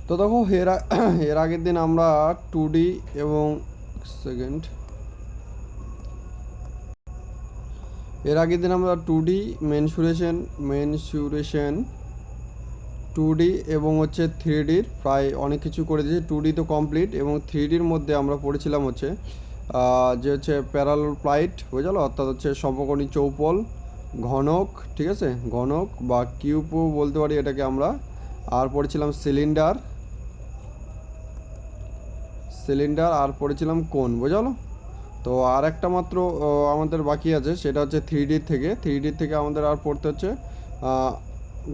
তো দেখো এর আগের দিন আমরা 2D এবং সেকেন্ড এর আগের দিন আমরা 2D মেনসুরেশন 2D এবং হচ্ছে 3Dর প্রায় অনেক কিছু করে দিয়েছি। 2D তো কমপ্লিট, এবং 3Dর মধ্যে আমরা পড়েছিলাম হচ্ছে যে হচ্ছে প্যারালাল প্লাইট, বুঝলো, অর্থাৎ হচ্ছে সমকোণী চৌপল, ঘনক, ঠিক আছে, ঘনক বা কিউবও বলতে পারি এটাকে আমরা। আর পড়েছিলাম সিলিন্ডার আর পড়েছিলাম কোণ, বুঝলো। তো আর একটা মাত্র আমাদের বাকি আছে, সেটা হচ্ছে 3D থেকে আমাদের আর পড়তে হচ্ছে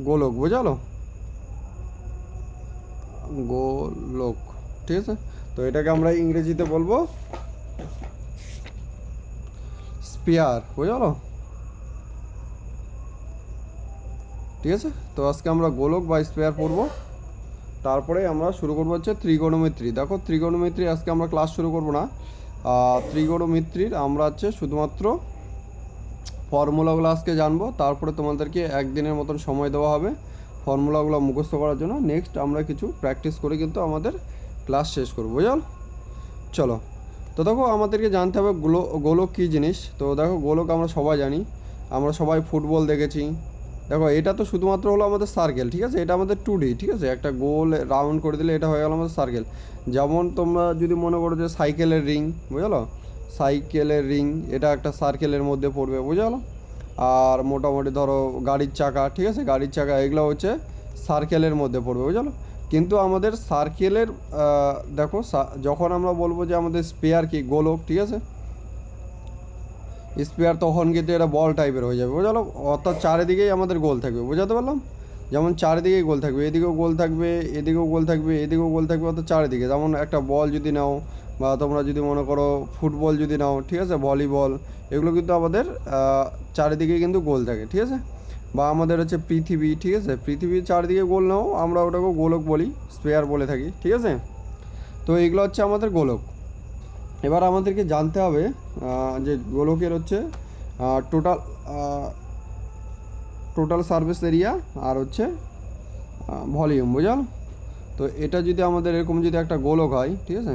গোলক, বুঝলো, গোলক, ঠিক আছে। তো এটাকে আমরা ইংরেজিতে বলবো স্পিয়ার, বুঝলো, ঠিক আছে। তো আজকে আমরা গোলক বা স্পিয়ার পড়বো। তারপরে আমরা শুরু করবো হচ্ছে ত্রিগোণমিত্রি। দেখো, ত্রিগোণমিত্রি আজকে আমরা ক্লাস শুরু করবো না। ত্রিগোণমিত্রির আমরা হচ্ছে শুধুমাত্র ফর্মুলাগুলো আজকে জানবো, তারপরে তোমাদেরকে একদিনের মতন সময় দেওয়া হবে ফর্মুলাগুলো মুখস্থ করার জন্য। নেক্সট আমরা কিছু প্র্যাকটিস করে কিন্তু আমাদের ক্লাস শেষ করবো, বুঝল। চলো, তো দেখো আমাদেরকে জানতে হবে গোলক কী জিনিস। তো দেখো, গোলক আমরা সবাই জানি, আমরা সবাই ফুটবল দেখেছি। দেখো, এটা তো শুধুমাত্র হলো আমাদের সার্কেল, ঠিক আছে, এটা আমাদের 2D, ঠিক আছে, একটা গোল রাউন্ড করে দিলে এটা হয়ে গেল আমাদের সার্কেল। যেমন তোমরা যদি মনে করো যে সাইকেলের রিং, বুঝলো, সাইকেলের রিং এটা একটা সার্কেলের মধ্যে পড়বে, বুঝলো। আর মোটামুটি ধরো গাড়ির চাকা, ঠিক আছে, গাড়ির চাকা এগুলো হচ্ছে সার্কেলের মধ্যে পড়বে, বুঝলো। কিন্তু আমাদের সার্কেলের দেখো, যখন আমরা বলবো যে আমাদের স্পেয়ার কি গোলক, ঠিক আছে, স্পেয়ার তখন কিন্তু এটা বল টাইপের হয়ে যাবে, বুঝলো, অর্থাৎ চারিদিকেই আমাদের গোল থাকবে, বুঝাতে পারলাম। যেমন চারিদিকেই গোল থাকবে, এদিকেও গোল থাকবে, এদিকেও গোল থাকবে, এদিকেও গোল থাকবে, অর্থাৎ চারিদিকে। যেমন একটা বল যদি নাও, বা তোমরা যদি মনে করো ফুটবল যদি নাও, ঠিক আছে, ভলিবল, এগুলো কিন্তু আমাদের চারিদিকে কিন্তু গোল থাকে, ঠিক আছে। বা আমাদের হচ্ছে পৃথিবী, ঠিক আছে, পৃথিবীর চারিদিকে গোল নাও, আমরা ওটাকে গোলক বলি, স্পেয়ার বলে থাকি, ঠিক আছে। তো এইগুলো হচ্ছে আমাদের গোলক। এবার আমাদেরকে জানতে হবে যে গোলকের হচ্ছে টোটাল টোটাল সারফেস এরিয়া আর হচ্ছে ভলিউম, বুঝল। তো এটা যদি আমাদের এরকম যদি একটা গোলক হয়, ঠিক আছে,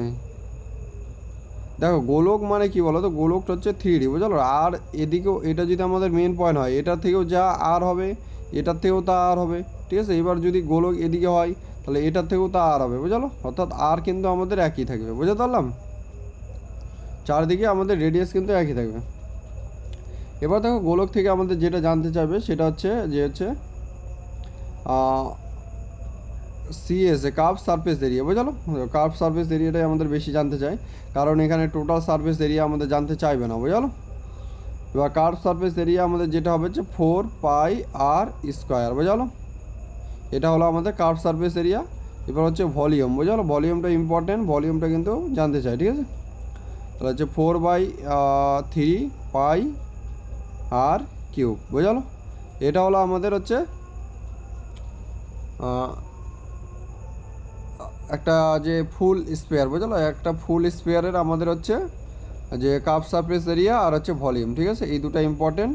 দেখো গোলক মানে কি বলো তো, গোলকটা হচ্ছে 3D, বুঝলো। আর এদিকেও এটা যদি আমাদের মেন পয়েন্ট হয়, এটার থেকেও যা আর হবে, এটার থেকেও তা আর হবে, ঠিক আছে। এবার যদি গোলক এদিকে হয়, তাহলে এটার থেকেও তা আর হবে, বুঝলো, অর্থাৎ আর কিন্তু আমাদের একই থাকবে, বুঝতে পারলাম। চারদিকে আমাদের রেডিয়াস কিন্তু একই থাকবে। এবার দেখো, গোলক থেকে আমাদের যেটা জানতে চাইবে সেটা হচ্ছে যে হচ্ছে সিএসএ কার্ভ সারফেস এরিয়া, বুঝলো। কার্ভ সারফেস এরিয়াটাই আমাদের বেশি জানতে চাই, কারণ এখানে টোটাল সারফেস এরিয়া আমাদের জানতে চাইবে না, বুঝলো। এবার কার্ভ সারফেস এরিয়া আমাদের যেটা হবে হচ্ছে 4πr², বুঝলো। এটা হলো আমাদের কার্ভ সারফেস এরিয়া। এবার হচ্ছে ভলিউম, বুঝলো, ভলিউমটা ইম্পর্টেন্ট, ভলিউমটা কিন্তু জানতে চাই, ঠিক আছে। তাহলে হচ্ছে 4πr³, বুঝলো। এটা হলো আমাদের হচ্ছে একটা যে ফুল স্পেয়ার, বুঝলো, একটা ফুল স্পেয়ারের আমাদের হচ্ছে যে কাপ সারফেস এরিয়া আর হচ্ছে ভলিউম, ঠিক আছে, এই দুটো ইম্পর্টেন্ট।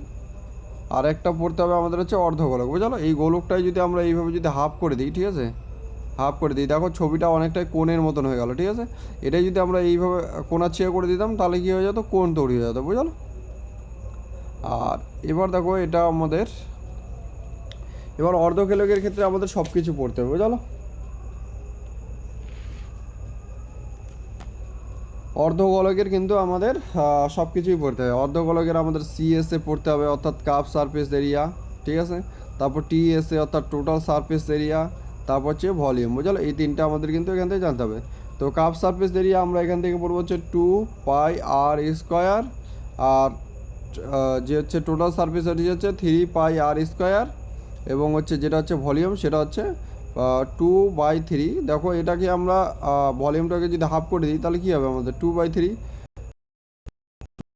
আর একটা পড়তে হবে আমাদের হচ্ছে অর্ধগোলক, বুঝলো। এই গোলকটাই যদি আমরা এইভাবে যদি হাফ করে দিই, ঠিক আছে, হাফ করে দিই, দেখো ছবিটা অনেকটাই কোণের মতন হয়ে গেল, ঠিক আছে। এটাই যদি আমরা এইভাবে কোণার চেয়ে করে দিতাম, তাহলে কী হয়ে যেত, কোণ তৈরি হয়ে যেত, বুঝলো। আর এবার দেখো, এটা আমাদের এবার অর্ধগোলকের ক্ষেত্রে আমাদের সব কিছু পড়তে হবে, বুঝলো। অর্ধগোলকের কিন্তু আমাদের সব কিছুই পড়তে হবে। অর্ধগোলকের আমাদের সিএসএ পড়তে হবে, অর্থাৎ কাপ সারফেস এরিয়া, ঠিক আছে। তারপর টিএসএ অর্থাৎ টোটাল সারফেস এরিয়া, তারপর হচ্ছে ভলিউম, বুঝলো। এই তিনটা আমাদের কিন্তু এখান থেকে জানতে হবে। তো কাপ সারফেস এরিয়া আমরা এখান থেকে পড়বো হচ্ছে 2πr², আর যে হচ্ছে টোটাল সারফেস এরিয়া হচ্ছে 3πr², এবং হচ্ছে যেটা হচ্ছে ভলিউম সেটা হচ্ছে 2/3। দেখো, এটাকে আমরা ভলিউমটাকে যদি হাফ করে দিই, তাহলে কী হবে আমাদের 2/3,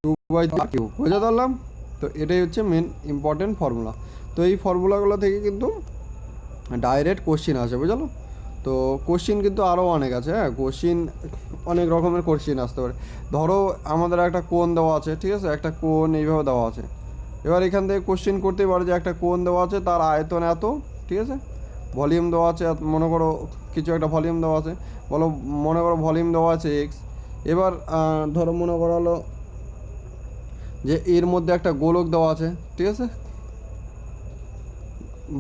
2/3 বুঝতে পারলাম। তো এটাই হচ্ছে মেন ইম্পর্টেন্ট ফর্মুলা। তো এই ফর্মুলাগুলো থেকে কিন্তু ডাইরেক্ট কোশ্চিন আসে, বুঝলো। তো কোশ্চিন কিন্তু আরও অনেক আছে, হ্যাঁ, কোশ্চিন অনেক রকমের কোশ্চিন আসতে পারে। ধরো আমাদের একটা কোণ দেওয়া আছে, ঠিক আছে, একটা কোণ এইভাবে দেওয়া আছে। এবার এখান থেকে কোশ্চিন করতেই পারে যে একটা কোণ দেওয়া আছে, তার আয়তন এত, ঠিক আছে, ভলিউম দেওয়া আছে, মনে করো কিছু একটা ভলিউম দেওয়া আছে, বলো মনে করো ভলিউম দেওয়া আছে এক্স। এবার ধরো মনে করা হলো যে এর মধ্যে একটা গোলক দেওয়া আছে, ঠিক আছে,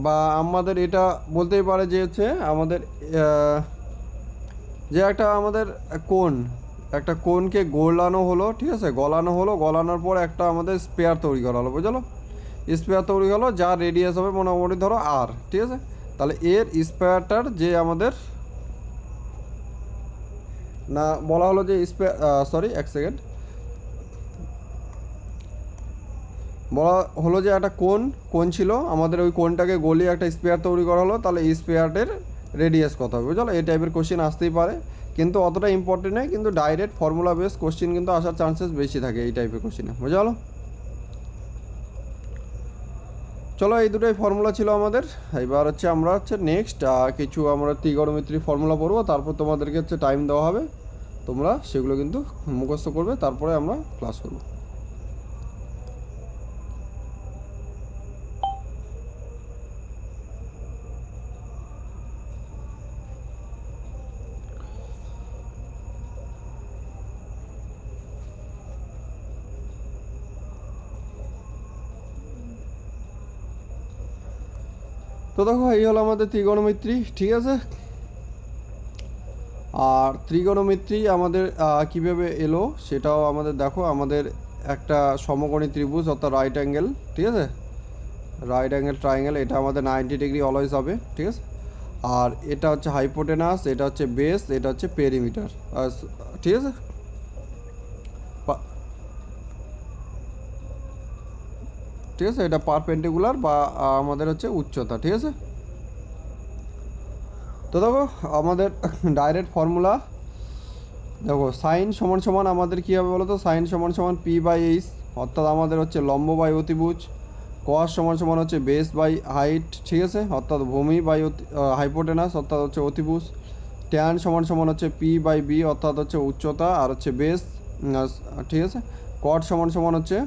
বা আমাদের এটা বলতেই পারে যে হচ্ছে আমাদের যে একটা আমাদের কোণ, একটা কোণকে গোলানো হলো, ঠিক আছে, গলানো হলো, গলানোর পর একটা আমাদের স্পেয়ার তৈরি করা হলো, বুঝলো, স্পেয়ার তৈরি হলো যার রেডিয়াস হবে মোটামুটি ধরো আর, ঠিক আছে। তাহলে এর স্পেয়ারটার যে আমাদের না বলা হলো যে স্পেয়ার, সরি এক সেকেন্ড, বলা হলো যে একটা কোণ ছিল আমাদের, ওই কোণটাকে গলিয়ে একটা স্পেয়ার তৈরি করা হলো, তাহলে এই স্পেয়ারের রেডিয়াস কত হবে, বুঝলো। এই টাইপের কোশ্চেন আসতেই পারে, কিন্তু অতটা ইম্পর্টেন্ট নয়, কিন্তু ডাইরেক্ট ফর্মুলা বেস কোশ্চেন কিন্তু আসার চান্সেস বেশি থাকে এই টাইপের কোশ্চেনে, বুঝলো। চলো এই দুটোই ফর্মুলা ছিল আমাদের। এবার হচ্ছে আমরা হচ্ছে নেক্সট কিছু আমরা ত্রিগোণমিত্রি ফর্মুলা পড়বো, তারপর তোমাদেরকে হচ্ছে টাইম দেওয়া হবে, তোমরা সেগুলো কিন্তু মুখস্থ করবে, তারপরে আমরা ক্লাস করবো। তো দেখো এই হলো আমাদের ত্রিগোণমিত্রি, ঠিক আছে। আর ত্রিগোণমিত্রি আমাদের কীভাবে এলো সেটাও আমাদের দেখো, আমাদের একটা সমকোণী ত্রিভুজ অর্থাৎ রাইট অ্যাঙ্গেল, ঠিক আছে, রাইট অ্যাঙ্গেল ট্রায়াঙ্গেল, এটা আমাদের 90 ডিগ্রি অলওয়েজ হবে, ঠিক আছে। আর এটা হচ্ছে হাইপোটেনাস, এটা হচ্ছে বেস, এটা হচ্ছে পেরিমিটার, ঠিক আছে। ঠিক আছে, এটা পারপেন্ডিকুলার বা আমাদের হচ্ছে উচ্চতা, ঠিক আছে। তো দেখো আমাদের ডাইরেক্ট ফর্মুলা দেখো, সাইন সমান সমান আমাদের কী হবে বলো তো, সাইন সমান সমান পি বাই এইচ, অর্থাৎ আমাদের হচ্ছে লম্ব বাই অতিভুজ। কস সমান সমান হচ্ছে বেস বাই হাইট, ঠিক আছে, অর্থাৎ ভূমি বাই হাইপোটেনাস অর্থাৎ হচ্ছে অতিভুজ। ট্যান সমান সমান হচ্ছে পি বাই বি অর্থাৎ হচ্ছে উচ্চতা আর হচ্ছে বেস, ঠিক আছে। কট সমান সমান হচ্ছে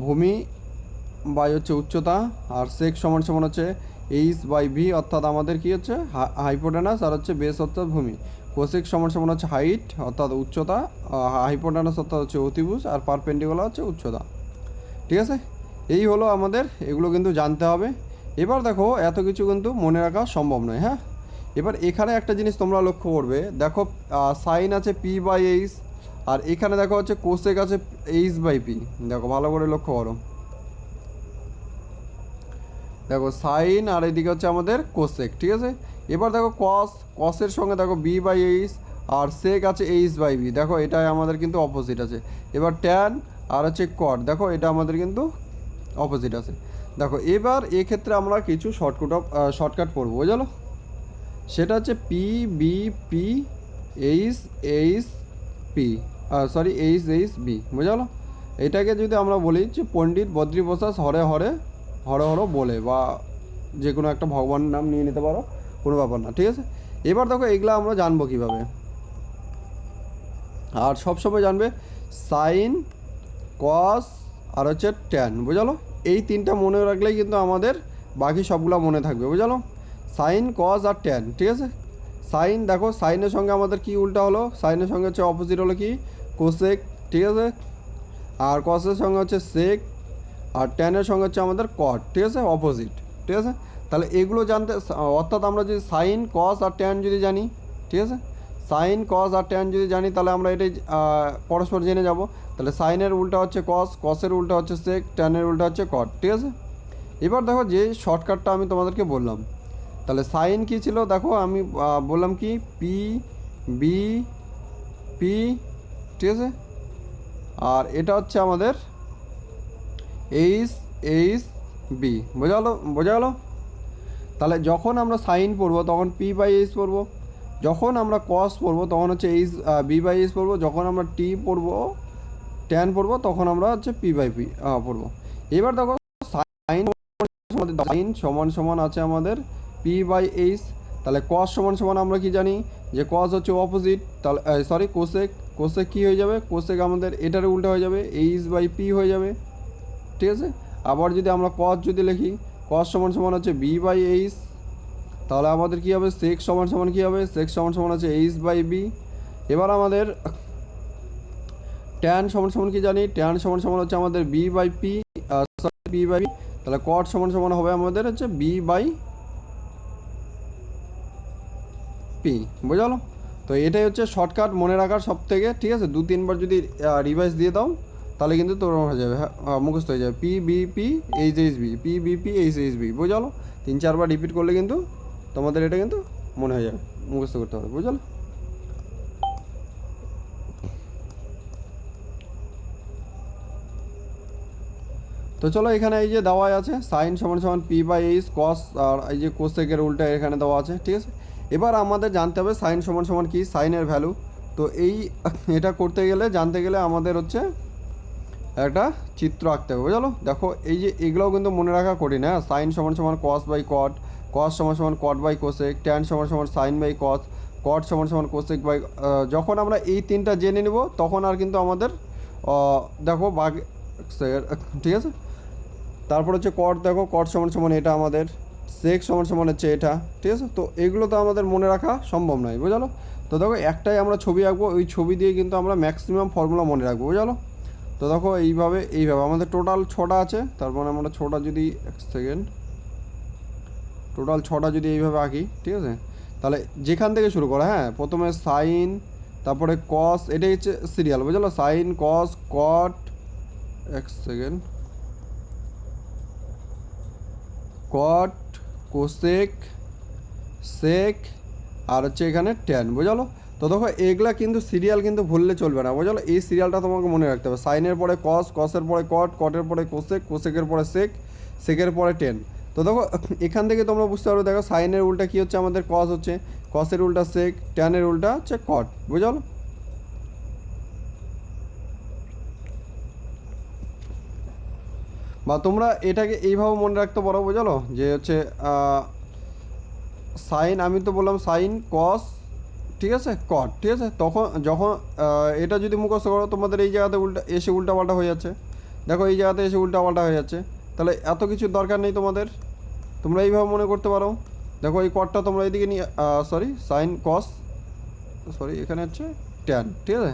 ভূমি বাই হচ্ছে উচ্চতা, আর সেক সমান সমান হচ্ছে এইচ বাই ভি অর্থাৎ আমাদের কি হচ্ছে হাইপোটেনাস আর হচ্ছে বেস অর্থাৎ ভূমি। কোসেক সমান সমান হচ্ছে হাইট অর্থাৎ উচ্চতা, হাইপোটেনাস অর্থাৎ হচ্ছে অতিভুজ, আর পারপেন্ডিকুলার হচ্ছে উচ্চতা, ঠিক আছে। এই হলো আমাদের, এগুলো কিন্তু জানতে হবে। এবার দেখো এত কিছু কিন্তু মনে রাখা সম্ভব নয়, হ্যাঁ। এবার এখানে একটা জিনিস তোমরা লক্ষ্য করবে, দেখো সাইন আছে পি বাই এইচ, আর এখানে দেখো হচ্ছে কোসেক আছে এইচ বাই পি, দেখো ভালো করে লক্ষ্য করো, দেখো সাইন আর এদিকে হচ্ছে আমাদের কোসেক, ঠিক আছে। এবার দেখো কসের সঙ্গে দেখো বি বাই এইচ, আর সেক আছে এইচ বাই বি, দেখো এটাই আমাদের কিন্তু অপোজিট আছে। এবার ট্যান আর হচ্ছে কট, দেখো এটা আমাদের কিন্তু অপোজিট আছে। দেখো এবার এক্ষেত্রে আমরা কিছু শর্টকাট পড়বো, বুঝলো। সেটা হচ্ছে P B P H H P, sorry H H B, বুঝলো। এটাকে যদি আমরা বলি যে পণ্ডিত বদ্রীপ্রসাদ হরে হরে হরে হরে বলে, বা যে কোনো একটা ভগবানের নাম নিয়ে নিতে পারো, কোনো ব্যাপার না, ঠিক আছে। এবার দেখো এগুলো আমরা জানবো কীভাবে, আর সবসময় জানবে সাইন কস আর হচ্ছে ট্যান, বুঝলো। এই তিনটা মনে রাখলেই কিন্তু আমাদের বাকি সবগুলো মনে থাকবে, বুঝলো। সাইন কস আর ট্যান, ঠিক আছে। সাইন দেখো, সাইনের সঙ্গে আমাদের কি উল্টা হলো, সাইনের সঙ্গে হচ্ছে অপোজিট হলো কি কোসেক, ঠিক আছে। আর কসের সঙ্গে হচ্ছে সেক, আর ট্যানের সঙ্গে হচ্ছে আমাদের কট, ঠিক আছে, অপোজিট, ঠিক আছে। তাহলে এগুলো জানতে, অর্থাৎ আমরা যদি সাইন কস আর ট্যান যদি জানি, ঠিক আছে, সাইন কস আর ট্যান যদি জানি, তাহলে আমরা এটাই পরস্পর জেনে যাব। তাহলে সাইনের উল্টা হচ্ছে কস, কসের উল্টা হচ্ছে সেক, ট্যানের উল্টা হচ্ছে কট, ঠিক আছে। এবার দেখো যে শর্টকাটটা আমি তোমাদেরকে বললাম, তাহলে সাইন কী ছিল দেখো, আমি বললাম কি পি বি পি, ঠিক আছে, আর এটা হচ্ছে আমাদের এইচ এইচ বি, বোঝা গেলো। তাহলে যখন আমরা সাইন পড়বো তখন পি বাই এইচ পড়বো, যখন আমরা কস পড়বো তখন হচ্ছে এইচ বি বাই এইচ পড়বো, যখন আমরা টি পড়বো ট্যান পড়বো তখন আমরা হচ্ছে পি বাই পি পড়বো। এবার দেখো সাইন সাইন সমান সমান আছে আমাদের পি বাই এইচ, তাহলে কস সমান সমান আমরা কি জানি যে কস হচ্ছে অপোজিট, তাহলে সরি কোসেক, কোসেক কী হয়ে যাবে, কোসেক আমাদের এটার উল্টা হয়ে যাবে এইচ বাই পি হয়ে যাবে, ঠিক আছে। আবার যদি আমরা কস যদি লিখি কস সমান সমান হচ্ছে বি বাই এইচ, তাহলে আমাদের কী হবে সেক সমান সমান কী হবে, সেক সমান সমান হচ্ছে এইচ বাই বি। এবার আমাদের ট্যান সমান সমান কি জানি, ট্যান সমান সমান হচ্ছে আমাদের B by P, B by B, তাহলে কট সমান সমান হবে আমাদের হচ্ছে বি বাই পি, বোঝালো? তো এটাই হচ্ছে শর্টকাট মনে রাখার সব থেকে, ঠিক আছে? 2-3 বার যদি রিভাইজ দিয়ে দাও তাহলে কিন্তু তোমার হয়ে যাবে, হ্যাঁ মুখস্থ হয়ে যাবে, P B P H H B, P B P H H B, বোঝালো? 3-4 বার রিপিট করলে কিন্তু তোমাদের এটা কিন্তু মনে হয়ে যাবে, মুখস্থ করতে হবে, বুঝালো? তো চলো এখানে এই যে দেওয়া আছে সাইন সমান সমান পি বাই এইচ কস, আর এই যে কোসেকের উল্টা এখানে দেওয়া আছে, ঠিক আছে? এবার আমাদের জানতে হবে সাইন সমান সমান কি, সাইনের ভ্যালু। তো এই এটা করতে গেলে জানতে গেলে আমাদের হচ্ছে একটা চিত্র আঁকতে হবে, বুঝলো? দেখো এই যে এগুলোও কিন্তু মনে রাখা কঠিন, হ্যাঁ? সাইন সমান সমান কস বাই কট, কস সমান সমান কট বাই কোসেক, ট্যান সমান সমান সাইন বাই কস, কট সমান সমান কোসেক বাই, যখন আমরা এই তিনটা জেনে নেব তখন আর কিন্তু আমাদের দেখো বাঘ, ঠিক আছে? তারপর হচ্ছে কট, দেখো কট সমান সমান এটা আমাদের, সেক সমান সমান হচ্ছে এটা, ঠিক আছে? তো এগুলো তো আমাদের মনে রাখা সম্ভব নয়, বুঝলো? তো দেখো একটাই আমরা ছবি আঁকবো, ওই ছবি দিয়ে কিন্তু আমরা ম্যাক্সিমাম ফর্মুলা মনে রাখবো, বুঝলো? তো দেখো এইভাবে এইভাবে আমাদের টোটাল 6টা আছে, তার মানে আমরা 6টা যদি, এক সেকেন্ড, টোটাল 6টা যদি এইভাবে আঁকি, ঠিক আছে? তাহলে যেখান থেকে শুরু করা, হ্যাঁ প্রথমে সাইন, তারপরে কস, এটাই হচ্ছে সিরিয়াল, বুঝলো? সাইন কস কট, এক সেকেন্ড, কট, কোসেক, সেক, আর হচ্ছে এখানে ট্যান, বোঝালো? তো দেখো এগুলা কিন্তু সিরিয়াল কিন্তু ভুললে চলবে না, বোঝালো? এই সিরিয়ালটা তোমাকে মনে রাখতে হবে, সাইনের পরে কস, কসের পরে কট, কটের পরে কোসেক, কোসেকের পরে সেক, সেকের পরে টেন। তো দেখো এখান থেকে তোমরা বুঝতে পারবে, দেখো সাইনের উল্টা কী হচ্ছে আমাদের, কস হচ্ছে, কসের উল্টা সেক, ট্যানের উল্টা হচ্ছে কট, বোঝালো? বা তোমরা এটাকে এইভাবে মনে রাখতে পারো, বোঝালো? যে হচ্ছে সাইন, আমি তো বললাম সাইন কস, ঠিক আছে, কট, ঠিক আছে? তখন যখন এটা যদি মুখস্থ করো তোমাদের এই জায়গাতে উল্টা এসে উল্টাপাল্টা হয়ে যাচ্ছে, দেখো এই জায়গাতে এসে উল্টাপাল্টা হয়ে যাচ্ছে, তাহলে এত কিছু দরকার নেই তোমাদের, তোমরা এইভাবে মনে করতে পারো। দেখো এই কটটা তোমরা এইদিকে নিয়ে, সরি সাইন কস, সরি এখানে হচ্ছে ট্যান, ঠিক আছে,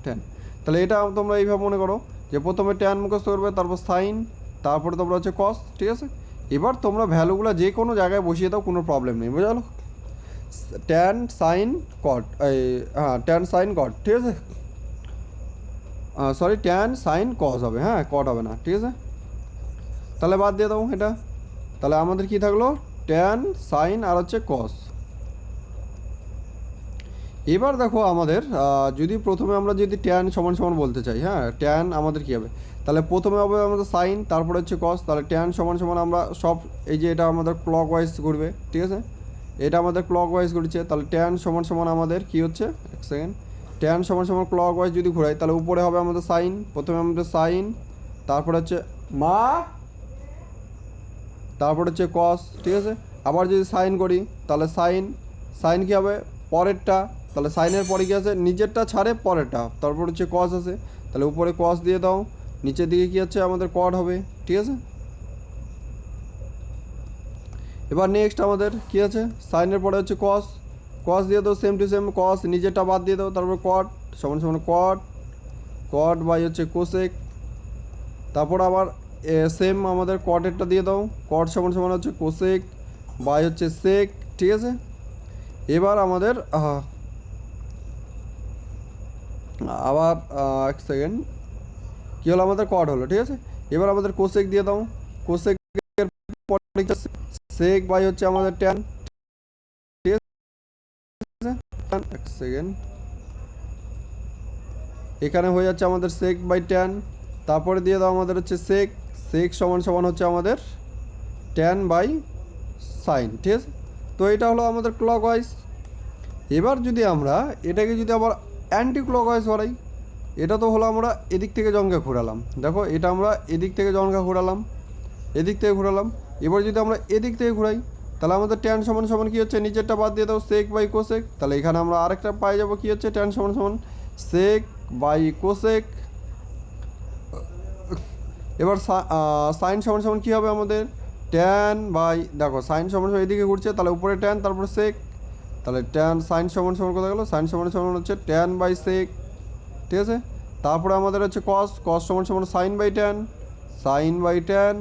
ট্যান। তাহলে এটা তোমরা এইভাবে মনে করো যে প্রথমে ট্যান মুখস্থ করবে, তারপর সাইন, তারপরে তোমরা হচ্ছে কস, ঠিক আছে? এবার তোমরা ভ্যালুগুলো যে কোনো জায়গায় বসিয়ে দাও, কোনো প্রবলেম নেই, বুঝলো? ট্যান সাইন কট, এই হ্যাঁ ট্যান সাইন কট, ঠিক আছে? সরি ট্যান সাইন কস হবে, হ্যাঁ কট হবে না, ঠিক আছে? তাহলে বাদ দিয়ে দাও এটা, তাহলে আমাদের কি থাকলো, ট্যান সাইন আর হচ্ছে কস। এবার দেখো আমাদের যদি প্রথমে আমরা যদি ট্যান সমান সমান বলতে চাই, হ্যাঁ ট্যান আমাদের কী হবে, তাহলে প্রথমে হবে আমাদের সাইন, তারপরে হচ্ছে কস, তাহলে ট্যান সমান সমান আমরা সব, এই যে এটা আমাদের ক্লক ওয়াইজ ঘুরবে, ঠিক আছে? এটা আমাদের ক্লক ওয়াইজ ঘুরছে, তাহলে ট্যান সমান সমান আমাদের কী হচ্ছে, এক সেকেন্ড, ট্যান সমান সমান ক্লক ওয়াইজ যদি ঘুরাই তাহলে উপরে হবে আমাদের সাইন, প্রথমে আমাদের সাইন, তারপরে হচ্ছে মা, তারপর হচ্ছে কস, ঠিক আছে? আবার যদি সাইন করি তাহলে সাইন, সাইন কী হবে পরেরটা, তাহলে সাইনের পরে কী আছে, নিজেরটা ছাড়ে পরেরটা, তারপর হচ্ছে কস আছে, তাহলে উপরে কস দিয়ে দাও, নিচের দিকে কী হচ্ছে আমাদের কট হবে, ঠিক আছে? এবার নেক্সট আমাদের কী আছে, সাইনের পরে হচ্ছে কস, কস দিয়ে দাও সেম টু সেম, কস নিজেরটা বাদ দিয়ে দাও, তারপর কট সমান সমান কট, কট বাই হচ্ছে কোসেক, তারপর আবার সেম আমাদের কটেরটা দিয়ে দাও, কট সমান সমান হচ্ছে কোসেক বাই হচ্ছে সেক, ঠিক আছে? এবার আমাদের আবার এক সেকেন্ড, কী হলো আমাদের কট হলো, ঠিক আছে? এবার আমাদের কোসেক দিয়ে দাও, কোসেকের পরে সেক বাই হচ্ছে আমাদের ট্যান, ঠিক আছে? এক সেকেন্ড, এখানে হয়ে যাচ্ছে আমাদের সেক বাই ট্যান, তারপরে দিয়ে দাও আমাদের হচ্ছে সেক, সেক সমান সমান হচ্ছে আমাদের ট্যান বাই সাইন, ঠিক আছে? তো এটা হলো আমাদের ক্লক ওয়াইজ। এবার যদি আমরা এটাকে যদি আবার অ্যান্টি ক্লক ওয়াইজ করাই, এটা তো হলো আমরা এদিক থেকে জনকা ঘোরালাম, দেখো এটা আমরা এদিক থেকে জনকা ঘোরালাম, এদিক থেকে ঘোরালাম, এবার যদি আমরা এদিক থেকে ঘোরাই তাহলে আমাদের ট্যান সমান সমান কী হচ্ছে, নিচেরটা বাদ দিয়ে দাও সেক বাই কোসেক, তাহলে এখানে আমরা আরেকটা পাই যাবো কী হচ্ছে, ট্যান সমান সমান সেক বাই কোসেক। এবার সাইন সমান সমান কী হবে আমাদের, ট্যান বাই দেখো সাইন সমান সমান এদিকে ঘুরছে, তাহলে উপরে ট্যান তারপরে সেক, তাহলে ট্যান সাইন সমান সমান কোথায় গেলো, সাইন সমান সমান হচ্ছে ট্যান বাই সেক, ঠিক আছে। তারপরে আমাদের হচ্ছে কস, কস সমান সমান sine by tan, sine by tan.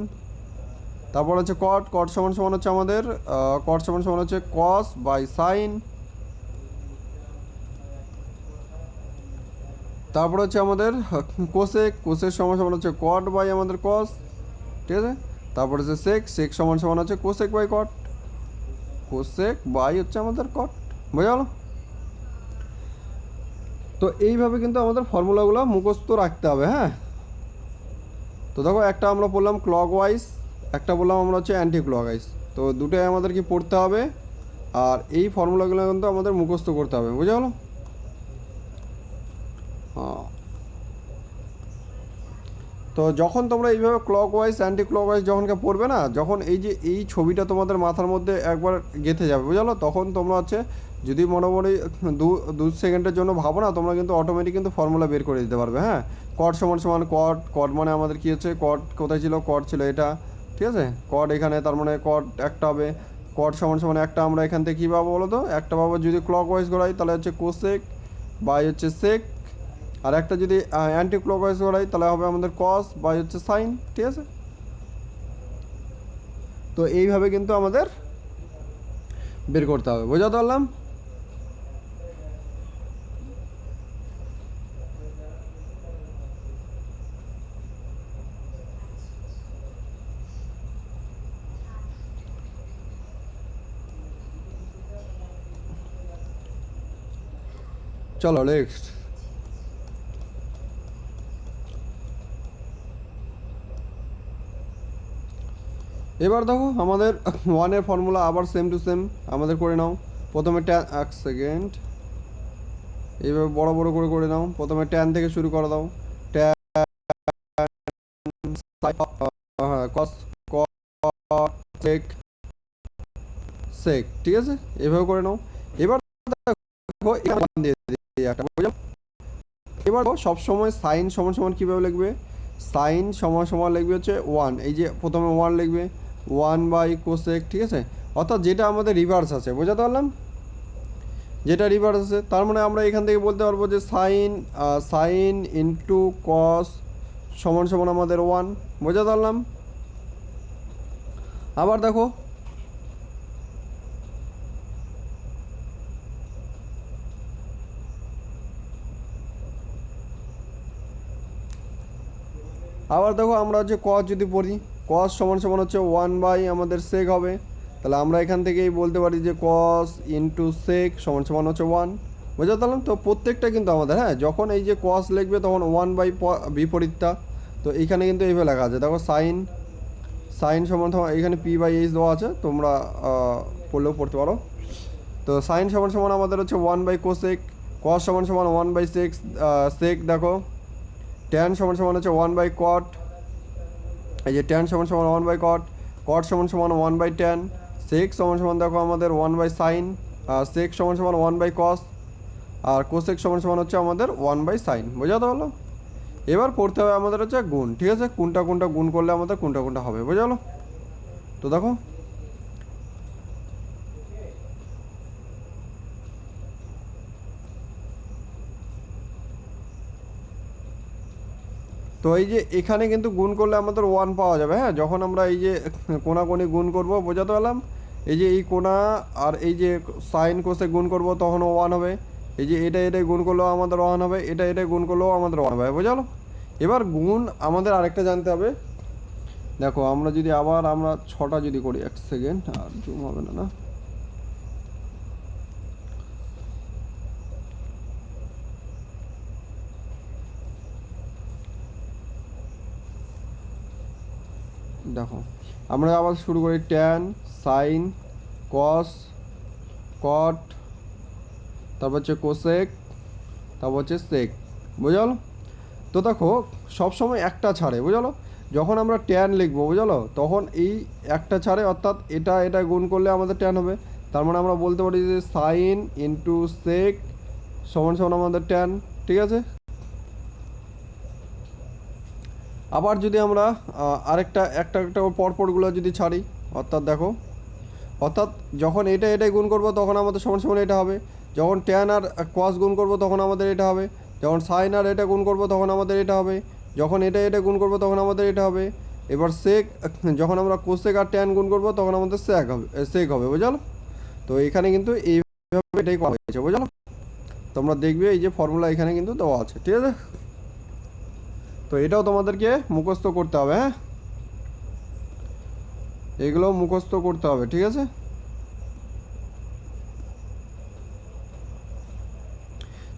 তারপর হচ্ছে কট, কট সমান সমান হচ্ছে আমাদের কট সমান সমান হচ্ছে কস বাই সাইন। তারপর হচ্ছে আমাদের কোসেক, কোসেক সমান সমান হচ্ছে কট বাই আমাদের কস, ঠিক আছে। তারপর হচ্ছে সেক, সেক সমান সমান হচ্ছে cosec by cot, cosec by হচ্ছে আমাদের কট, বোঝা গেল। তো এইভাবে কিন্তু আমাদের ফর্মুলাগুলো মুখস্থ রাখতে হবে, হ্যাঁ। তো দেখো একটা আমরা বললাম ক্লকওয়াইজ, একটা বললাম আমরা হচ্ছে অ্যান্টি ক্লকওয়াইজ, তো দুটোই আমাদের কি পড়তে হবে, আর এই ফর্মুলাগুলো কিন্তু আমাদের মুখস্থ করতে হবে, বুঝা গেলো। তো যখন তোমরা এইভাবে ক্লকওয়াইজ অ্যান্টি ক্লকওয়াইজ যখনকে পড়বে না, যখন এই যে এই ছবিটা তোমাদের মাথার মধ্যে একবার গেঁথে যাবে, বুঝলো, তখন তোমরা হচ্ছে যদি মোটামুটি দু সেকেন্ডের জন্য ভাবো না, তোমরা কিন্তু অটোমেটিক কিন্তু ফর্মুলা বের করে দিতে পারবে, হ্যাঁ। কট সমান সমান কট, কট মানে আমাদের কী হচ্ছে, কট কোথায় ছিল, কট ছিল এটা, ঠিক আছে, কট এখানে, তার মানে কট একটা হবে, কট সমান সমান একটা আমরা এখান থেকে কী পাবো বলো তো, একটা পাবো যদি ক্লকওয়াইজ ঘোরাই তাহলে হচ্ছে কোসেক বাই হচ্ছে সেক, আর একটা যদি অ্যান্টি ক্লকওয়াইজ করাই তাহলে হবে আমাদের কস বাই হচ্ছে সাইন, ঠিক আছে। তো এইভাবে কিন্তু আমাদের বের করতে হবে, বোঝাতে পারলাম। চলো নেক্সট। এবার দেখো আমাদের ওয়ানের ফর্মুলা আবার সেম টু সেম আমাদের করে নাও। প্রথমে ট্যান, এক সেকেন্ড, এইভাবে বড় বড় করে করে নাও। প্রথমে ট্যান থেকে শুরু করে দাও, ট্যান, হ্যাঁ, কস, সেক, সেক, ঠিক আছে, এভাবে করে নাও। এবার দেখো দিয়ে দিই একটা, বুঝলাম। এবার সবসময় সাইন সমান সমান কীভাবে লিখবে, সাইন সমান সমান লিখবে হচ্ছে ওয়ান, এই যে প্রথমে ওয়ান লিখবে, ওয়ান বাই কোসেক, ঠিক আছে। অর্থাৎ যেটা আমাদের রিভার্স আছে, বোঝাতে পারলাম, যেটা রিভার্স আছে, তার মানে আমরা এখান থেকে বলতে পারবো যে সাইন, সাইন ইন্টু কস সমান সমান আমাদের ওয়ান, বোঝাতে পারলাম। আবার দেখো আমরা হচ্ছে কস যদি পড়ি, কস সমান সমান হচ্ছে ওয়ান বাই আমাদের সেক হবে, তাহলে আমরা এখান থেকেই বলতে পারি যে কস ইন্টু সেক সমান সমান হচ্ছে ওয়ান, বুঝতে পারলাম। তো প্রত্যেকটা কিন্তু আমাদের, হ্যাঁ, যখন এই যে কস লিখবে তখন ওয়ান বাই বিপরীতটা, তো এইখানে কিন্তু এইভাবে লেখা আছে, দেখো সাইন, সাইন সমান সমান এখানে পি বাই এইচ দেওয়া আছে, তোমরা পড়লেও পড়তে পারো। তো সাইন সমান সমান আমাদের হচ্ছে ওয়ান বাই কোসেক, কস সমান সমান ওয়ান বাই সেক্স, সেক দেখো, ট্যান সমান সমান হচ্ছে ওয়ান বাই কট, এই যে ট্যান সমান সমান ওয়ান বাই কট, কট সমান সমান ওয়ান বাই ট্যান, সেক সমান সমান দেখো আমাদের ওয়ান বাই সাইন, সেক সমান সমান ওয়ান বাই কস, আর কোসেক সমান সমান হচ্ছে আমাদের ওয়ান বাই সাইন, বোঝাতে পারলো। এবার করতে হবে আমাদের হচ্ছে গুণ, ঠিক আছে, কোনটা কোনটা গুণ করলে আমাদের কোনটা কোনটা হবে, বোঝা গেলো। তো দেখো তো এই যে এখানে কিন্তু গুণ করলে আমাদের ওয়ান পাওয়া যাবে, হ্যাঁ, যখন আমরা এই যে কোনাকুনি গুণ করব, বোঝাতে পারলাম। এই যে এই কোনা আর এই যে সাইন কোসে গুণ করব তখনও ওয়ান হবে, এই যে এটা গুণ করলেও আমাদের ওয়ান হবে, এটা গুণ করলেও আমাদের ওয়ান হবে, বোঝালো। এবার গুণ আমাদের আরেকটা জানতে হবে, দেখো আমরা যদি আবার আমরা ছটা যদি করি, এক সেকেন্ড, আর জুম হবে না, না, দেখো আমরা আবার শুরু করি, ট্যান, সাইন, কস, কট, তারপর হচ্ছে কোসেক, তারপর হচ্ছে সেক, বুঝালো। তো দেখো সবসময় একটা ছাড়ে, বুঝালো, যখন আমরা ট্যান লিখবো, বুঝালো, তখন এই একটা ছাড়ে, অর্থাৎ এটা গুণ করলে আমাদের ট্যান হবে, তার মানে আমরা বলতে পারি যে সাইন ইন্টু সেক সমান সমান আমাদের ট্যান, ঠিক আছে। আবার যদি আমরা আরেকটা একটা একটা পরপরগুলো যদি ছাড়ি, অর্থাৎ দেখো, অর্থাৎ যখন এটাই গুণ করব তখন আমাদের সমান সমান এটা হবে, যখন ট্যান আর কস গুণ করব তখন আমাদের এটা হবে, যখন সাইন আর এটা গুণ করব তখন আমাদের এটা হবে, যখন এটা গুণ করব তখন আমাদের এটা হবে। এবার সেক, যখন আমরা কোসেক আর ট্যান গুণ করব তখন আমাদের সেক হবে, বুঝালো? তো এখানে কিন্তু এইভাবে এটাই করা হয়েছে, বুঝালো? তোমরা দেখবে এই যে ফর্মুলা এখানে কিন্তু দেওয়া আছে, ঠিক আছে? তো এটাও তোমাদেরকে মুখস্থ করতে হবে, হ্যাঁ, এগুলোও মুখস্থ করতে হবে, ঠিক আছে?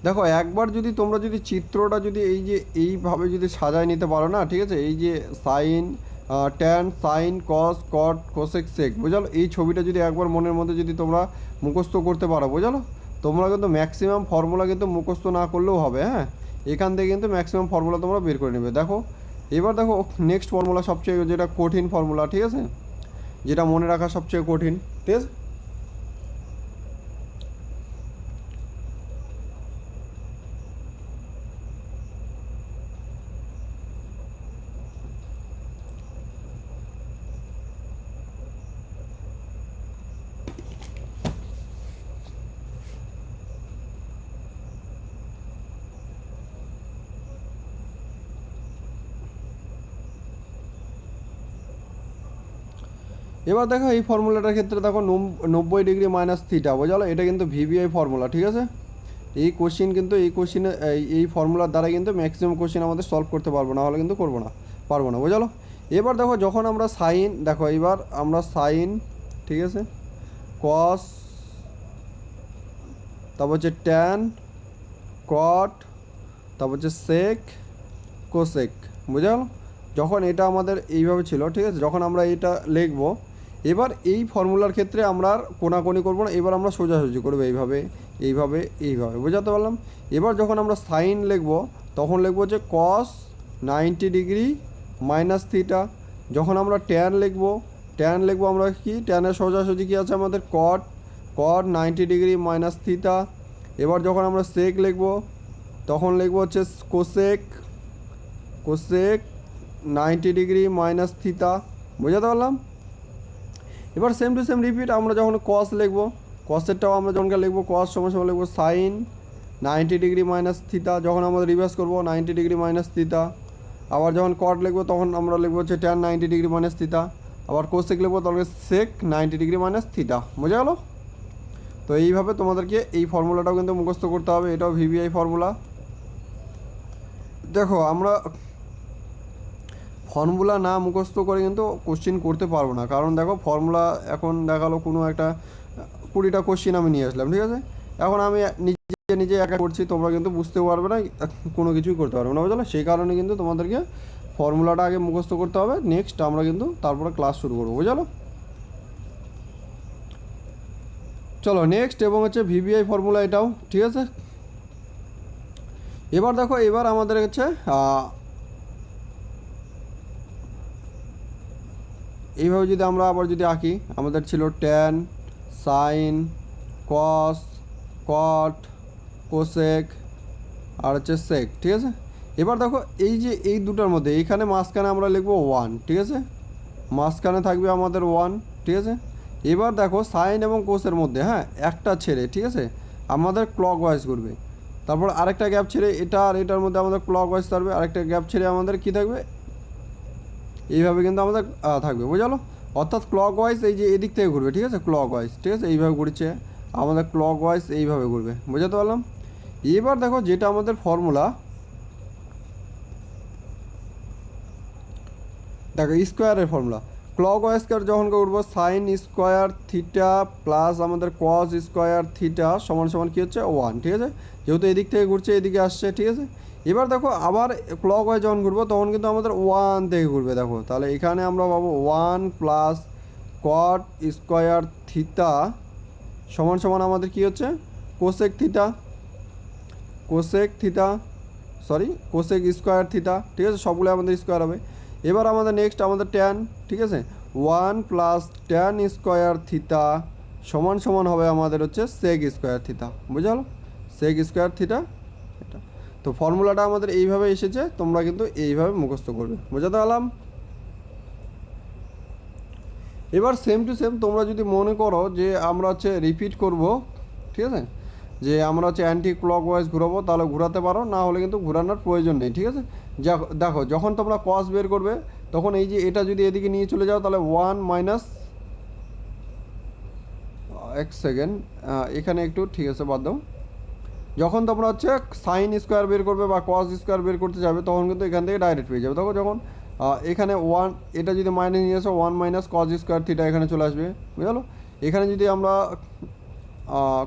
দেখো একবার যদি তোমরা যদি চিত্রটা যদি এই যে এইভাবে যদি সাজায় নিতে পারো না, ঠিক আছে, এই যে সাইন, ট্যান, সাইন, কস, কট, কোসেক, সেক, বুঝালো? এই ছবিটা যদি একবার মনের মধ্যে যদি তোমরা মুখস্থ করতে পারো, বুঝালো, তোমরা কিন্তু ম্যাক্সিমাম ফর্মুলা কিন্তু মুখস্থ না করলেও হবে, হ্যাঁ, এখান থেকে কিন্তু ম্যাক্সিমাম ফর্মুলা তোমরা বের করে নেবে। দেখো এবার দেখো নেক্সট ফর্মুলা, সবচেয়ে যেটা কঠিন ফর্মুলা, ঠিক আছে, যেটা মনে রাখা সবচেয়ে কঠিন, ঠিক আছে? এবার দেখো এই ফর্মুলাটার ক্ষেত্রে দেখো 90 ডিগ্রি মাইনাস থিটা, বোঝালো? এটা কিন্তু ভিভিআই ফর্মুলা, ঠিক আছে? এই কোশ্চিন কিন্তু এই কোশ্চিনে এই ফর্মুলার দ্বারা কিন্তু ম্যাক্সিমাম কোশ্চিন আমাদের সলভ করতে পারবো না, হলে কিন্তু পারবো না, বোঝালো? এবার দেখো যখন আমরা সাইন, দেখো এবার আমরা সাইন, ঠিক আছে, কস, তারপর হচ্ছে ট্যান, কট, তারপর হচ্ছে সেক, কোসেক, বুঝালো? যখন এটা আমাদের এইভাবে ছিল, ঠিক আছে, যখন আমরা এটা লিখবো, এবার এই ফর্মুলার ক্ষেত্রে আমরা আর কোনাকুনি করবো না, এবার আমরা সোজাসুজি করবো এইভাবে এইভাবে এইভাবে, বুঝাতে পারলাম? এবার যখন আমরা সাইন লিখবো তখন লিখবো হচ্ছে কস 90 ডিগ্রি মাইনাস থিটা। যখন আমরা ট্যান লিখবো আমরা কি, ট্যানের সোজাসুজি কী আছে আমাদের, কট, কট 90 ডিগ্রি মাইনাস থিটা। এবার যখন আমরা সেক লিখবো তখন লিখবো হচ্ছে cosec, cosec 90 degree minus theta, বুঝাতে পারলাম? এবার সেম টু সেম রিপিট, আমরা যখন কস লিখবো, কসেরটাও আমরা যখন লিখবো কস সমান সমান লিখবো সাইন 90 ডিগ্রি মাইনাস থিটা। যখন আমরা রিভার্স করবো 90 ডিগ্রি মাইনাস থিটা। আবার যখন কট লিখবো তখন আমরা লিখবো হচ্ছে ট্যান 90 ডিগ্রি মাইনাস থিটা। আবার কোসেক লিখবো তখন সেক 90 ডিগ্রি মাইনাস থিটা, বোঝা গেলো? তো এইভাবে তোমাদেরকে এই ফর্মুলাটাও কিন্তু মুখস্থ করতে হবে, এটাও ভিভিআই ফর্মুলা। দেখো আমরা ফর্মুলা না মুখস্থ করে কিন্তু কোশ্চিন করতে পারবো না, কারণ দেখো ফর্মুলা এখন দেখালো কোনো একটা 20টা কোশ্চিন আমি নিয়ে আসলাম, ঠিক আছে, এখন আমি নিজে একা করছি, তোমরা কিন্তু বুঝতেও পারবে না, কোনো কিছুই করতে পারবে না, বুঝলো? সেই কারণে কিন্তু তোমাদেরকে ফর্মুলাটা আগে মুখস্থ করতে হবে, নেক্সট আমরা কিন্তু তারপরে ক্লাস শুরু করবো, বুঝলো? চলো নেক্সট, এবং হচ্ছে ভিভিআই ফর্মুলা এটাও, ঠিক আছে? এবার দেখো এবার আমাদের হচ্ছে এইভাবে যদি আমরা আবার যদি আঁকি, আমাদের ছিল ট্যান, সাইন, কস, কট, কোসেক আর হচ্ছে সেক, ঠিক আছে? এবার দেখো এই যে এই দুটার মধ্যে এইখানে মাঝখানে আমরা লিখবো 1, ঠিক আছে, মাঝখানে থাকবে আমাদের 1, ঠিক আছে? এবার দেখো সাইন এবং কোসের মধ্যে, হ্যাঁ, একটা ছেড়ে, ঠিক আছে, আমাদের ক্লক ওয়াইজ করবে, তারপর আরেকটা গ্যাপ ছেড়ে এটা আর এটার মধ্যে আমাদের ক্লক ওয়াইজ থাকবে, আরেকটা গ্যাপ ছেড়ে আমাদের কি থাকবে, এইভাবে কিন্তু আমাদের থাকবে, বুঝালো? অর্থাৎ ক্লক ওয়াইজ এই যে এদিক থেকে ঘুরবে, ঠিক আছে, ক্লক ওয়াইজ, ঠিক আছে, এইভাবে ঘুরছে আমাদের ক্লক ওয়াইজ, এইভাবে ঘুরবে, বুঝাতে পারলাম? এবার দেখো যেটা আমাদের ফর্মুলা, দেখো স্কোয়ারের ফর্মুলা, ক্লক ওয়াইজ যখন উঠবো সাইন স্কোয়ার থিটা প্লাস আমাদের কস স্কোয়ার থিটা সমান সমান কী হচ্ছে 1, ঠিক আছে, যেহেতু এদিক থেকে ঘুরছে এদিকে আসছে, ঠিক আছে? এবার দেখো আবার ক্লক ওয়াইজ যখন ঘুরবো তখন কিন্তু আমাদের 1 থেকে ঘুরবে, দেখো তাহলে এখানে আমরা পাবো 1 প্লাস কট স্কোয়ার থিটা সমান সমান আমাদের কী হচ্ছে cosec theta, cosec theta, sorry cosec square theta, ঠিক আছে, সবগুলো আমাদের স্কোয়ার হবে। এবার আমাদের নেক্সট আমাদের ট্যান, ঠিক আছে, 1 প্লাস ট্যান স্কোয়ার থিটা সমান সমান হবে আমাদের হচ্ছে সেক স্কোয়ার থিটা, বুঝালো? সেক স্কোয়ার থিটা এটা। তো ফর্মুলাটা আমাদের এইভাবে এসেছে, তোমরা কিন্তু এইভাবে মুখস্থ করবে, বুঝাতে পারলাম? এবার সেম টু সেম তোমরা যদি মনে করো যে আমরা হচ্ছে রিপিট করব, ঠিক আছে, যে আমরা হচ্ছে অ্যান্টি ক্লকওয়াইজ ঘোরাবো, তাহলে ঘোরাতে পারো, না হলে কিন্তু ঘোরানোর প্রয়োজন নেই, ঠিক আছে। দেখো যখন তোমরা কস বের করবে তখন এই যে এটা যদি এদিকে নিয়ে চলে যাও তাহলে ওয়ান মাইনাস, এক সেকেন্ড, এখানে একটু, ঠিক আছে বাদ দাও। যখন তোমরা হচ্ছে সাইন স্কোয়ার বের করবে বা কস স্কোয়ার বের করতে যাবে তখন কিন্তু এখান থেকে ডাইরেক্ট পেয়ে যাবে। দেখো যখন এখানে ওয়ান, এটা যদি মাইনাস নিয়ে আসো, one minus cos square theta এখানে চলে আসবে, বুঝলো। এখানে যদি আমরা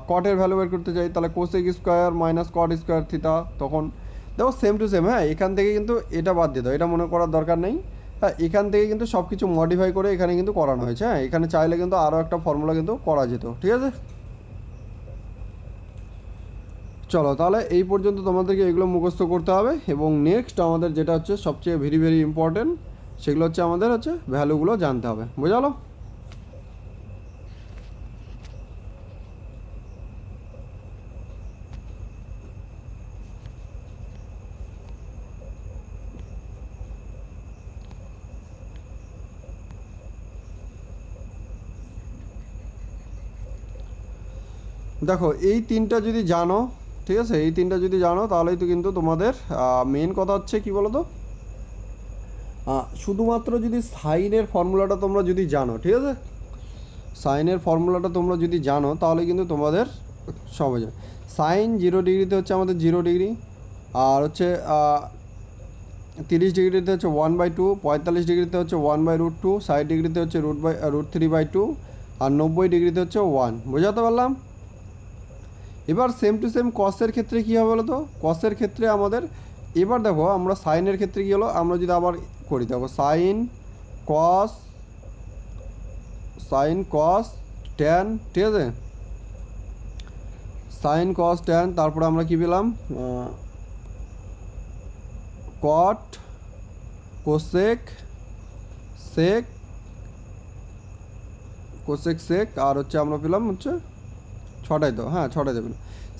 কটের ভ্যালু বের করতে চাই তাহলে cosec square minus cot square theta, তখন দেখো সেম টু সেম। হ্যাঁ, এখান থেকে কিন্তু এটা বাদ দিয়ে দাও, এটা মনে করার দরকার নেই। হ্যাঁ, এখান থেকে কিন্তু সব কিছু মডিফাই করে এখানে কিন্তু করানো হয়েছে। হ্যাঁ, এখানে চাইলে কিন্তু আরও একটা ফর্মুলা কিন্তু করা যেত, ঠিক আছে। চলো তাহলে এই পর্যন্ত তোমাদেরকে এগুলো মুখস্থ করতে হবে, এবং নেক্সট আমাদের যেটা হচ্ছে সবচেয়ে ভেরি ভেরি ইম্পর্টেন্ট, সেগুলো হচ্ছে আমাদের হচ্ছে ভ্যালুগুলো জানতে হবে, বুঝালো। দেখো এই তিনটা যদি জানো, ঠিক আছে, এই তিনটা যদি জানো তাহলেই তো কিন্তু তোমাদের মেন কথা হচ্ছে কি বলো তো, শুধুমাত্র যদি সাইনের ফর্মুলাটা তোমরা যদি জানো, ঠিক আছে, সাইনের ফর্মুলাটা তোমরা যদি জানো তাহলে কিন্তু তোমাদের সব হয়ে যায়। সাইন 0 ডিগ্রিতে হচ্ছে আমাদের 0 ডিগ্রি, আর হচ্ছে 30 ডিগ্রিতে হচ্ছে 1/2, 45 ডিগ্রিতে হচ্ছে 1/√2, 60 ডিগ্রিতে হচ্ছে √3/2, আর 90 ডিগ্রিতে হচ্ছে 1, বোঝাতে পারলাম। এবার সেম টু সেম কসের ক্ষেত্রে কী হবে বলো তো, কসের ক্ষেত্রে আমাদের, এবার দেখো আমরা সাইনের ক্ষেত্রে কী হলো, আমরা যদি আবার করি, দেখো সাইন কস ট্যান, ঠিক আছে, সাইন কস ট্যান, তারপরে আমরা কি পেলাম, কট কোসেক সেক, কোসেক সেক, আর হচ্ছে আমরা পেলাম হচ্ছে ছটাই তো, হ্যাঁ ছটাই দেবেন।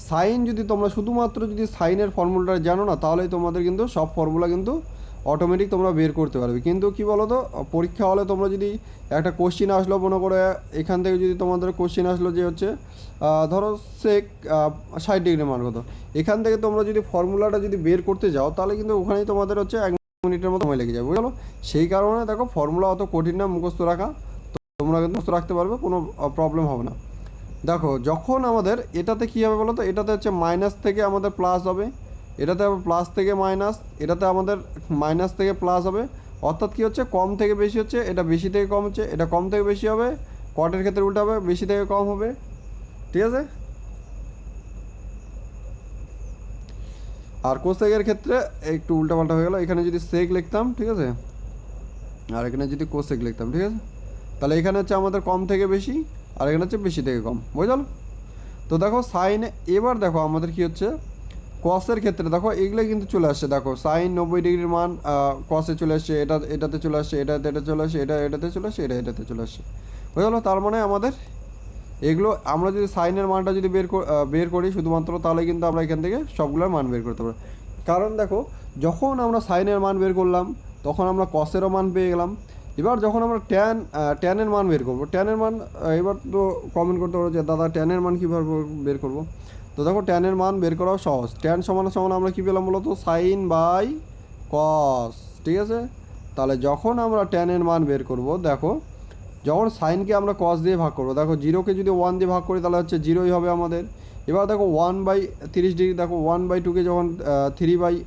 সাইন যদি তোমরা শুধুমাত্র যদি সাইনের ফর্মুলাটা জানো না, তাহলেই তোমাদের কিন্তু সব ফর্মুলা কিন্তু অটোমেটিক তোমরা বের করতে পারবে। কিন্তু কি বলো তো, পরীক্ষা হলে তোমরা যদি একটা কোশ্চিন আসলো, মনে করে এখান থেকে যদি তোমাদের কোশ্চিন আসলো যে হচ্ছে ধরো সেক 60 ডিগ্রি মান কত, এখান থেকে তোমরা যদি ফর্মুলাটা যদি বের করতে যাও তাহলে কিন্তু ওখানেই তোমাদের হচ্ছে 1 মিনিটের মতো সময় লেগে যাবে, বুঝলো। সেই কারণে দেখো ফর্মুলা অত কঠিন না মুখস্থ রাখা, তোমরা কিন্তু মুখস্থ রাখতে পারবে, কোনো প্রবলেম হবে না। দেখো যখন আমাদের এটাতে কী হবে বলো তো, এটাতে হচ্ছে মাইনাস থেকে আমাদের প্লাস হবে, এটাতে আবার প্লাস থেকে মাইনাস, এটাতে আমাদের মাইনাস থেকে প্লাস হবে, অর্থাৎ কী হচ্ছে, কম থেকে বেশি হচ্ছে, এটা বেশি থেকে কম হচ্ছে, এটা কম থেকে বেশি হবে, কটের ক্ষেত্রে উল্টা হবে, বেশি থেকে কম হবে, ঠিক আছে। আর কোসেকের ক্ষেত্রে একটু উল্টাপাল্টা হয়ে গেলো, এখানে যদি সেক লিখতাম, ঠিক আছে, আর এখানে যদি কোসেক লিখতাম, ঠিক আছে, তাহলে এখানে হচ্ছে আমাদের কম থেকে বেশি, আর এখানে হচ্ছে বেশি থেকে কম, বুঝলো। তো দেখো সাইন, এবার দেখো আমাদের কি হচ্ছে কসের ক্ষেত্রে, দেখো এগুলো কিন্তু চলে আসছে, দেখো সাইন 90 ডিগ্রির মান কসে চলে আসছে, এটাতে চলে আসছে, এটা চলে আসছে, এটাতে চলে আসছে, এটাতে চলে আসছে, বুঝলো। তার মানে আমাদের এগুলো আমরা যদি সাইনের মানটা যদি বের করি শুধুমাত্র, তাহলে কিন্তু আমরা এখান থেকে সবগুলোর মান বের করতে পারবো। কারণ দেখো যখন আমরা সাইনের মান বের করলাম তখন আমরা কসেরও মান পেয়ে গেলাম। এবার যখন আমরা ট্যানের মান বের করবো, ট্যানের মান, এবার তো কমেন্ট করতে পারো যে দাদা ট্যানের মান কীভাবে বের করবো। তো দেখো ট্যানের মান বের করাও সহজ, ট্যান সমান সমান আমরা কী পেলাম বলো তো, সাইন বাই কস, ঠিক আছে। তাহলে যখন আমরা ট্যানের মান বের করব, দেখো যখন সাইনকে আমরা কস দিয়ে ভাগ করবো, দেখো 0কে যদি 1 দিয়ে ভাগ করি তাহলে হচ্ছে 0ই হবে আমাদের। এবার দেখো 1/30 ডিগ্রি, দেখো 1/2কে যখন 3/2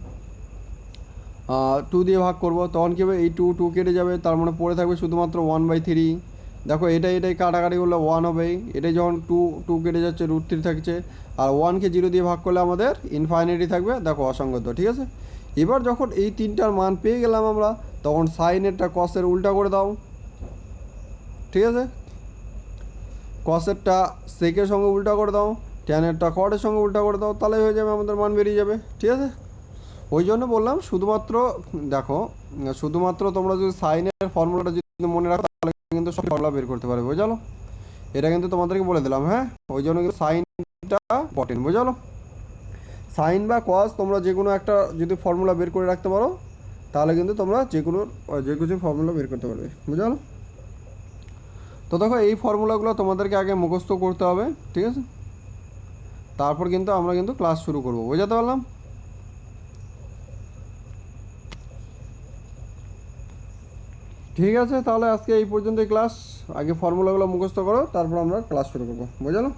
দিয়ে ভাগ করব তখন কী হবে, এই 2 কেটে যাবে, তার মানে পড়ে থাকবে শুধুমাত্র 1/3। দেখো এটাই কাটাকাটি করলে 1 হবে, এটাই যখন 2 কেটে যাচ্ছে √3 থাকছে, আর 1কে 0 দিয়ে ভাগ করলে আমাদের ইনফাইনিটি থাকবে, দেখো অসংগত, ঠিক আছে। এবার যখন এই তিনটার মান পেয়ে গেলাম আমরা, তখন সাইনেরটা কসের উল্টা করে দাও, ঠিক আছে, কসেরটা সেকের সঙ্গে উল্টা করে দাও, ট্যানেরটা কটের সঙ্গে উল্টা করে দাও, তাহলে হয়ে যাবে আমাদের মান বেরিয়ে যাবে, ঠিক আছে। ওই জন্য বললাম শুধুমাত্র, দেখো শুধুমাত্র তোমরা যদি সাইনের ফর্মুলাটা যদি মনে রাখো তাহলে কিন্তু সব ফর্মুলা বের করতে পারবে, বুঝালো। এটা কিন্তু তোমাদেরকে বলে দিলাম, হ্যাঁ। ওই জন্য কিন্তু সাইনটা ইম্পর্টেন্ট, বুঝালো। সাইন বা কস তোমরা যে কোনো একটা যদি ফর্মুলা বের করে রাখতে পারো তাহলে কিন্তু তোমরা যে কিছু ফর্মুলা বের করতে পারবে, বুঝালো। তো দেখো এই ফর্মুলাগুলো তোমাদেরকে আগে মুখস্থ করতে হবে, ঠিক আছে? তারপর কিন্তু আমরা কিন্তু ক্লাস শুরু করব, বোঝাতে পারলাম? ঠিক আছে, তাহলে আজকে এই পর্যন্তই ক্লাস। আগে ফর্মুলাগুলো মুখস্থ করো, তারপর আমরা ক্লাস শুরু করবো, বোঝালো?